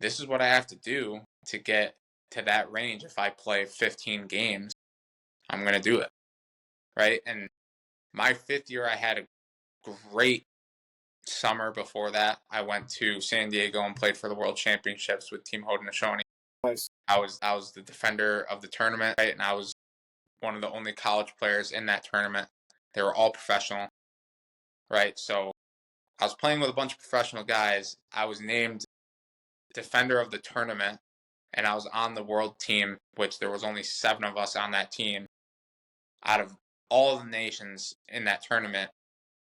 this is what I have to do to get to that range. If I play 15 games, I'm going to do it. Right. And my 5th year, I had a great summer. Before that, I went to San Diego and played for the World Championships with Team Haudenosaunee. Nice. I was the defender of the tournament, right? And I was one of the only college players in that tournament. They were all professional, right? So I was playing with a bunch of professional guys. I was named defender of the tournament, and I was on the world team, which there was only 7 of us on that team out of all the nations in that tournament.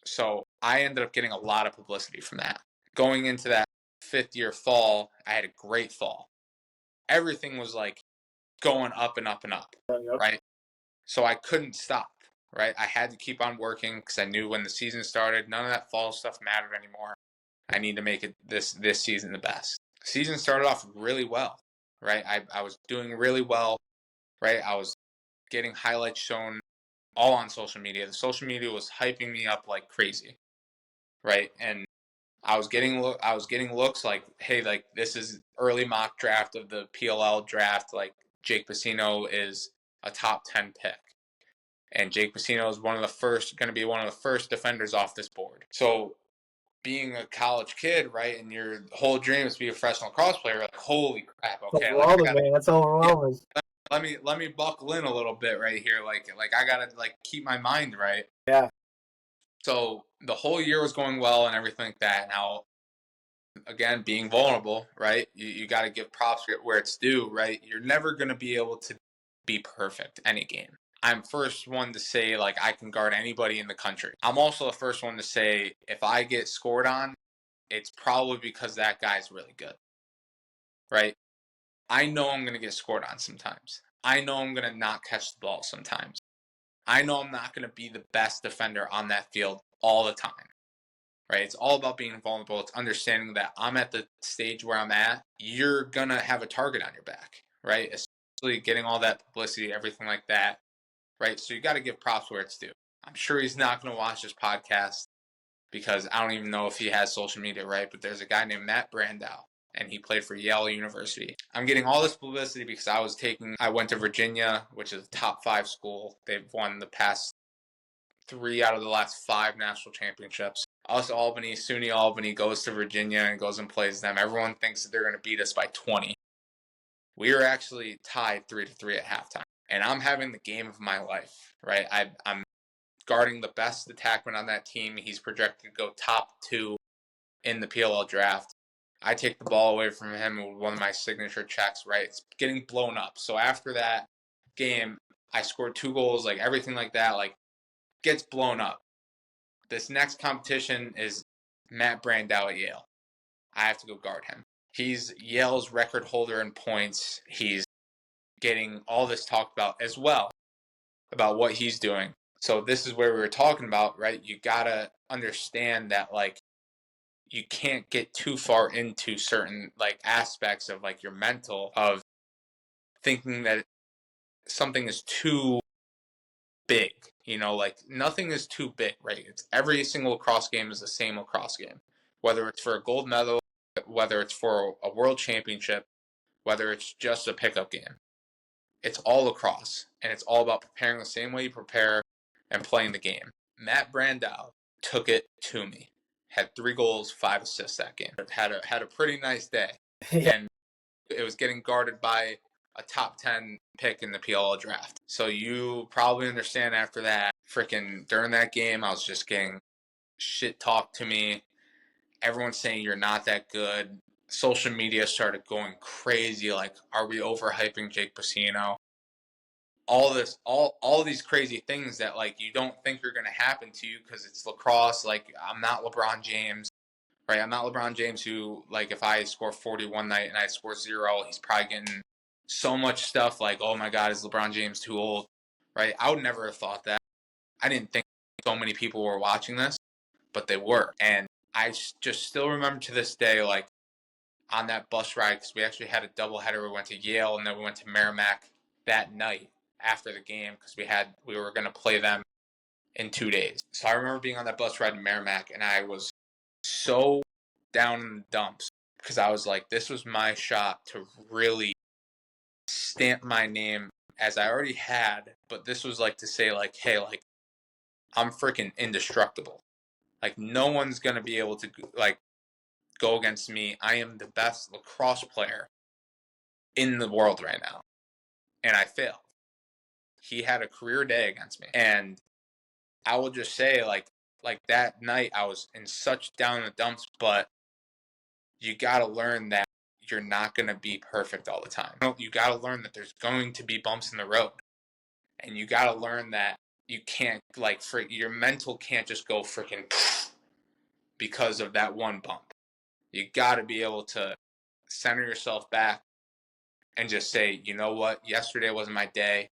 So I ended up getting a lot of publicity from that. Going into that fifth year fall, I had a great fall. Everything was like going up and up and up, Yep. right? So I couldn't stop, right? I had to keep on working because I knew when the season started, none of that fall stuff mattered anymore. I need to make it this season the best. Season started off really well, right? I was doing really well, right? I was getting highlights shown all on social media. The social media was hyping me up like crazy, right? And I was getting looks like, hey, like this is early mock draft of the PLL draft. Like Jake Piseno is a top 10 pick, and Jake Piseno is going to be one of the first defenders off this board. So being a college kid, right, and your whole dream is to be a professional lacrosse player, like holy crap, okay, like I gotta, man. That's overwhelming. yeah, let me buckle in a little bit right here, like I gotta like keep my mind right. Yeah. So the whole year was going well and everything like that. Now, again, being vulnerable, right? You got to give props where it's due, right? You're never going to be able to be perfect any game. I'm first one to say, like, I can guard anybody in the country. I'm also the first one to say, if I get scored on, it's probably because that guy's really good, right? I know I'm going to get scored on sometimes. I know I'm going to not catch the ball sometimes. I know I'm not going to be the best defender on that field all the time. Right? It's all about being vulnerable. It's understanding that I'm at the stage where I'm at. You're going to have a target on your back, right? Especially getting all that publicity, everything like that, right? So you got to give props where it's due. I'm sure he's not going to watch this podcast because I don't even know if he has social media, right? But there's a guy named Matt Brandow, and he played for Yale University. I'm getting all this publicity because I went to Virginia, which is a top 5 school. They've won the past 3 out of the last 5 national championships. Us Albany, SUNY Albany goes to Virginia and goes and plays them. Everyone thinks that they're going to beat us by 20. We were actually tied 3-3 at halftime. And I'm having the game of my life, right? I'm guarding the best attackman on that team. He's projected to go top 2 in the PLL draft. I take the ball away from him with one of my signature checks, right? It's getting blown up. So after that game, I scored 2 goals, like everything like that, like gets blown up. This next competition is Matt Brandow at Yale. I have to go guard him. He's Yale's record holder in points. He's getting all this talked about as well, about what he's doing. So this is where we were talking about, right? You gotta understand that, like, you can't get too far into certain, like, aspects of, like, your mental, of thinking that something is too big. You know, like, nothing is too big, right? It's every single lacrosse game is the same lacrosse game. Whether it's for a gold medal, whether it's for a world championship, whether it's just a pickup game. It's all lacrosse, and it's all about preparing the same way you prepare and playing the game. Matt Brandow took it to me. Had 3 goals, 5 assists that game. Had a pretty nice day. Yeah. And it was getting guarded by a top 10 pick in the PLL draft. So you probably understand after that, freaking during that game, I was just getting shit talked to me. Everyone's saying you're not that good. Social media started going crazy, like, are we overhyping Jake Piseno? All these crazy things that, like, you don't think are going to happen to you because it's lacrosse. Like, I'm not LeBron James, right? I'm not LeBron James who, like, if I score 40 one night and I score 0, he's probably getting so much stuff like, oh my God, is LeBron James too old, right? I would never have thought that. I didn't think so many people were watching this, but they were. And I just still remember to this day, like, on that bus ride, because we actually had a doubleheader. We went to Yale and then we went to Merrimack that night after the game because we were going to play them in 2 days. So I remember being on that bus ride in Merrimack, and I was so down in the dumps because I was like, this was my shot to really stamp my name as I already had, but this was like to say, like, hey, like, I'm freaking indestructible. Like, no one's going to be able to, like, go against me. I am the best lacrosse player in the world right now. And I failed. He had a career day against me. And I will just say, like that night I was in such down in the dumps, but you got to learn that you're not going to be perfect all the time. You got to learn that there's going to be bumps in the road. And you got to learn that you can't, like, your mental can't just go freaking because of that one bump. You got to be able to center yourself back and just say, you know what? Yesterday wasn't my day.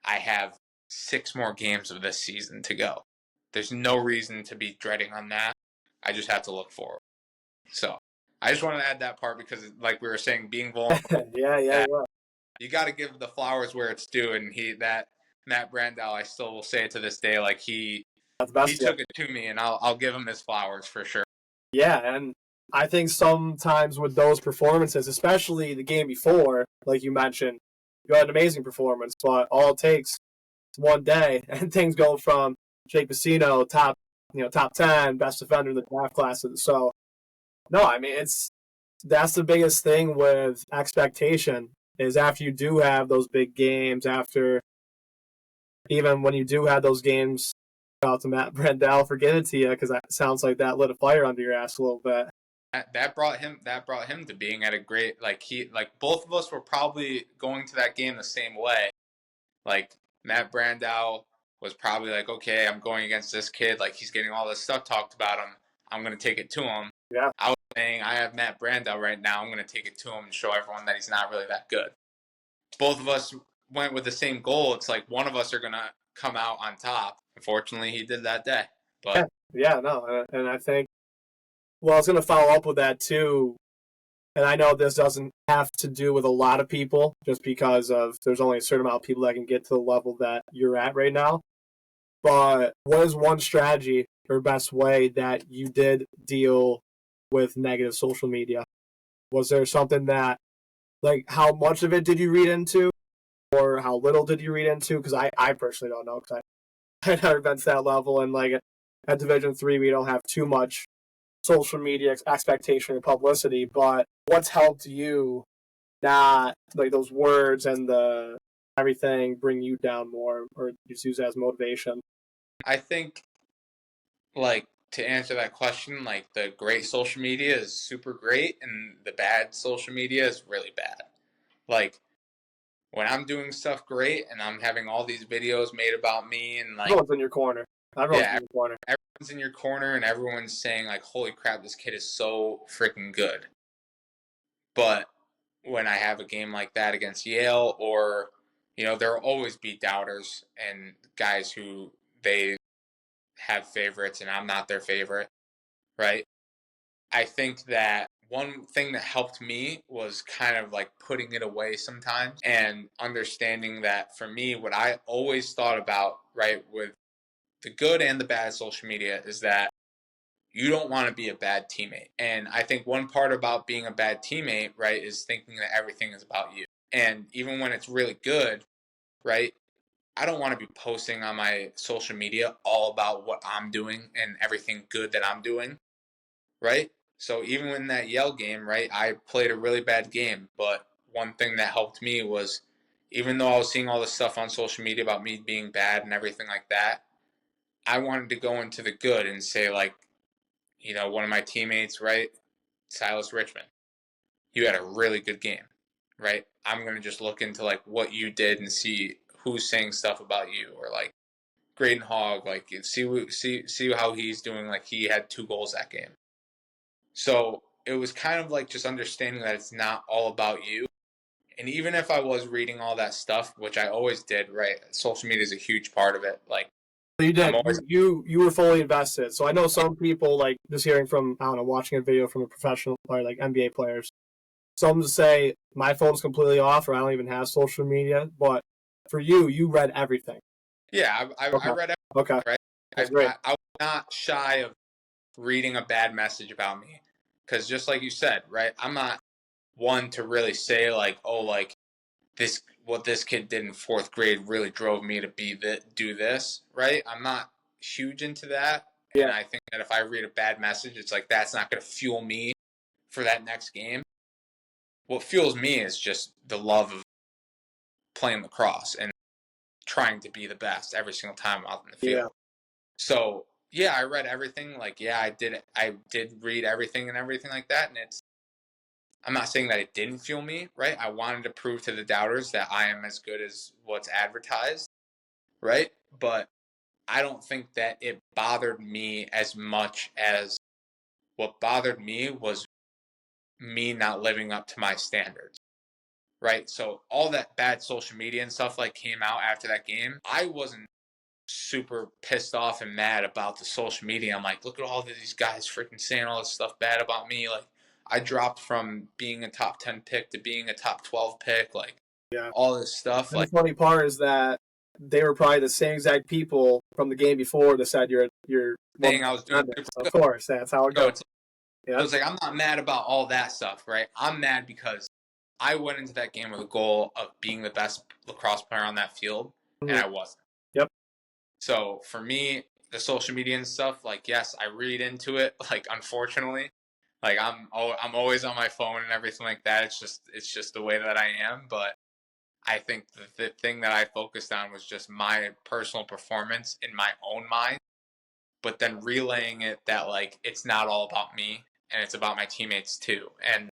I have 6 more games of this season to go. There's no reason to be dreading on that. I just have to look forward. So I just want to add that part because, like we were saying, being vulnerable. Yeah. You got to give the flowers where it's due, and that Matt Brandau, I still will say it to this day, like he took it to me, and I'll give him his flowers for sure. Yeah, and I think sometimes with those performances, especially the game before, like you mentioned, you had an amazing performance, but all it takes is one day, and things go from Jake Piseno, top 10, best defender in the draft class. So, no, I mean that's the biggest thing with expectation is after you do have those big games, even when you do have those games, shout out to Matt Brandel for getting it to you because that sounds like that lit a fire under your ass a little bit. That brought him to being at a great both of us were probably going to that game the same way. Like Matt Brandau was probably like, okay, I'm going against this kid. Like he's getting all this stuff talked about him. I'm gonna take it to him. Yeah. I was saying I have Matt Brandau right now. I'm gonna take it to him and show everyone that he's not really that good. Both of us went with the same goal. It's like one of us are gonna come out on top. Unfortunately, he did that day. But and I think I was gonna follow up with that too. And I know this doesn't have to do with a lot of people, just because of there's only a certain amount of people that can get to the level that you're at right now. But what is one strategy or best way that you did deal with negative social media? Was there something that, like, how much of it did you read into, or how little did you read into? Because I personally don't know, because I've never been to that level, and like at Division III, we don't have too much social media expectation or publicity. But what's helped you not like those words and the everything bring you down more, or just use it as motivation? I think, like, to answer that question, like the great social media is super great and the bad social media is really bad. Like when I'm doing stuff great and I'm having all these videos made about me and like Everyone's in your corner. Everyone's in your corner and everyone's saying like, holy crap, this kid is so freaking good. But when I have a game like that against Yale, or there will always be doubters and guys who they have favorites and I'm not their favorite, right? I think that one thing that helped me was kind of like putting it away sometimes and understanding that for me, what I always thought about, right, with the good and the bad social media is that you don't want to be a bad teammate. And I think one part about being a bad teammate, right, is thinking that everything is about you. And even when it's really good, right, I don't want to be posting on my social media all about what I'm doing and everything good that I'm doing, right? So even in that Yale game, right, I played a really bad game. But one thing that helped me was, even though I was seeing all this stuff on social media about me being bad and everything like that, I wanted to go into the good and say, like, one of my teammates, right, Silas Richmond, you had a really good game, right? I'm going to just look into, like, what you did and see who's saying stuff about you. Or, like, Graydon Hogg, like, see how he's doing. Like, he had 2 goals that game. So it was kind of like just understanding that it's not all about you. And even if I was reading all that stuff, which I always did, right? Social media is a huge part of it. Like, you did. You were fully invested. So I know some people, like, just hearing from, I don't know, watching a video from a professional player, like NBA players, some say my phone's completely off or I don't even have social media. But for you, you read everything. Yeah, I read everything. Okay. Right? That's great. I was not shy of reading a bad message about me. Because just like you said, right, I'm not one to really say, like, oh, like, what this kid did in 4th grade really drove me to do this, right? I'm not huge into that. Yeah. And I think that if I read a bad message, it's like that's not going to fuel me for that next game. What fuels me is just the love of playing lacrosse and trying to be the best every single time out in the field. Yeah. So, yeah, I read everything. Like, yeah, I did read everything and everything like that. And I'm not saying that it didn't fuel me, right? I wanted to prove to the doubters that I am as good as what's advertised, right? But I don't think that it bothered me as much as What bothered me was me not living up to my standards, right? So all that bad social media and stuff like came out after that game. I wasn't super pissed off and mad about the social media. I'm like, look at all these guys freaking saying all this stuff bad about me. Like, I dropped from being a top 10 pick to being a top 12 pick, like all this stuff. And Like, the funny part is that they were probably the same exact people from the game before that said you're saying I was doing super of good. course, that's how it So goes. it's like, I'm not mad about all that stuff, right? I'm mad because I went into that game with a goal of being the best lacrosse player on that field, and I wasn't. Yep. So for me, the social media and stuff, like, yes, I read into it. Like, unfortunately, like I'm always on my phone and everything like that. It's just the way that I am. But I think the thing that I focused on was just my personal performance in my own mind, but then relaying it that like it's not all about me and it's about my teammates too. And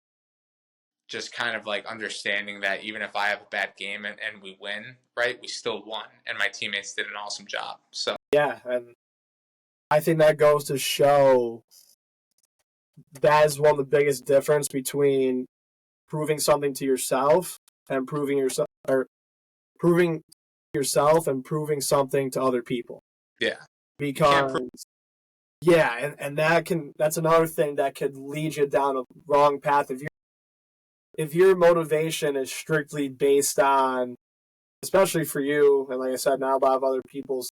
just kind of like understanding that even if I have a bad game and we win, right, we still won and my teammates did an awesome job. So yeah, and I think that goes to show that is one of the biggest difference between proving something to yourself and proving yourself and proving something to other people. yeah. Because yeah, and that's another thing that could lead you down a wrong path if your motivation is strictly based on, especially for you, and like I said, not a lot of other people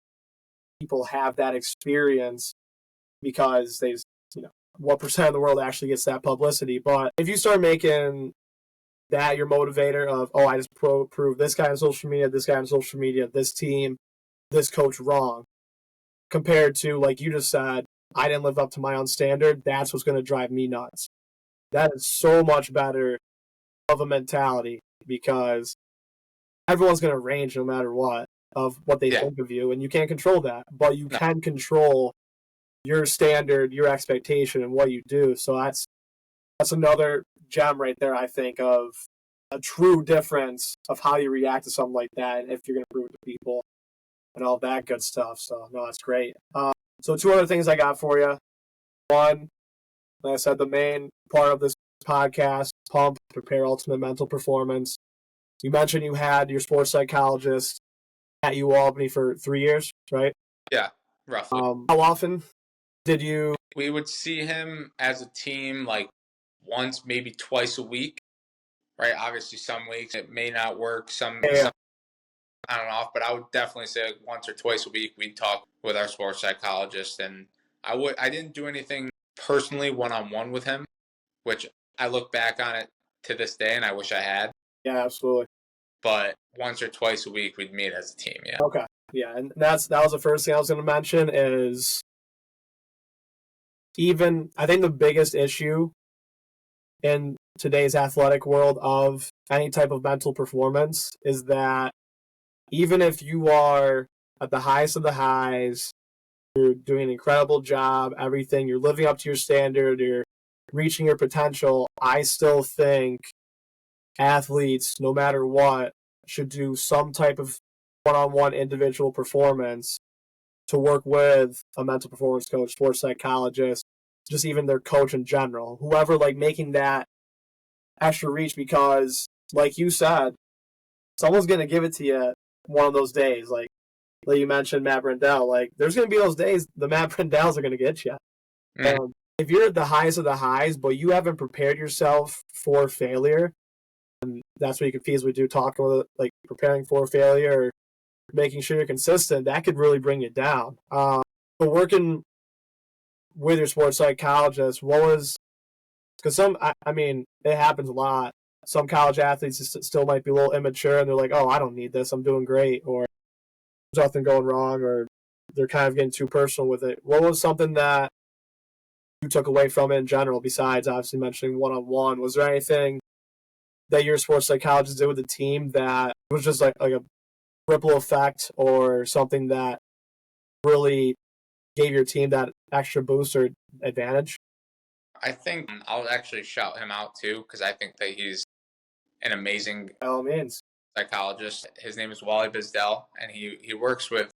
have that experience because they, what percent of the world actually gets that publicity. But if you start making that your motivator of, oh, I just prove this guy on social media, this guy on social media, this team, this coach wrong, compared to, like you just said, I didn't live up to my own standard, that's what's going to drive me nuts. That is so much better of a mentality because everyone's going to range no matter what of what they think of you, and you can't control that, but you can control your standard, your expectation, and what you do. So that's another gem right there, I think, of a true difference of how you react to something like that, and if you're going to prove it to people and all that good stuff. So, no, that's great. So two other things I got for you. One, like I said, the main part of this podcast, Pump, Prepare Ultimate Mental Performance. You mentioned you had your sports psychologist at UAlbany for 3 years, right? Yeah, roughly. How often did you? We would see him as a team like once, maybe twice a week, right? Obviously, some weeks it may not work. Some I don't know, but I would definitely say like once or twice a week we'd talk with our sports psychologist, and I didn't do anything personally one-on-one with him, which I look back on it to this day and I wish I had. Yeah, absolutely. But once or twice a week we'd meet as a team. Yeah. Okay. Yeah, and that was the first thing I was going to mention is even I think the biggest issue in today's athletic world of any type of mental performance is that even if you are at the highest of the highs, you're doing an incredible job, everything, you're living up to your standard, you're reaching your potential, I still think athletes, no matter what, should do some type of one-on-one individual performance to work with a mental performance coach, sports psychologist, just even their coach in general, whoever, like, making that extra reach, because like you said, someone's going to give it to you one of those days. Like you mentioned Matt Brindell, like there's going to be those days the Matt Brindells are going to get you. If you're at the highest of the highs, but you haven't prepared yourself for failure, and that's what you can feasibly do, talking with, like, preparing for failure or making sure you're consistent, that could really bring you down. But working with your sports psychologist, what was, because I mean, it happens a lot. Some college athletes still might be a little immature and they're like, oh, I don't need this, I'm doing great, or there's nothing going wrong, or they're kind of getting too personal with it. What was something that you took away from it in general, besides obviously mentioning one-on-one? Was there anything that your sports psychologist did with the team that was just like a ripple effect, or something that really gave your team that extra boost or advantage? I think I'll actually shout him out too, because I think that he's an amazing By all means. psychologist. His name is Wally Bizdell, and he works with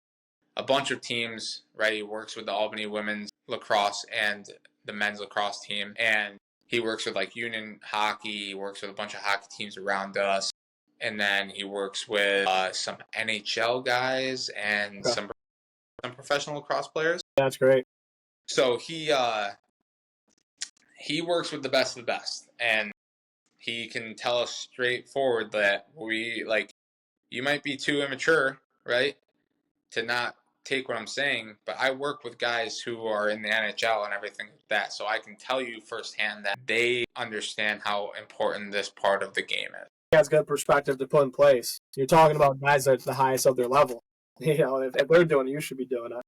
a bunch of teams, right? He works with the Albany women's lacrosse and the men's lacrosse team, and he works with like union hockey. He works with a bunch of hockey teams around us, and then he works with some NHL guys and some professional lacrosse players. That's great. So he works with the best of the best, and he can tell us straightforward that you might be too immature, right, to not take what I'm saying, but I work with guys who are in the NHL and everything like that, so I can tell you firsthand that they understand how important this part of the game is. That's good perspective to put in place. You're talking about guys at the highest of their level. If they're doing it, you should be doing it.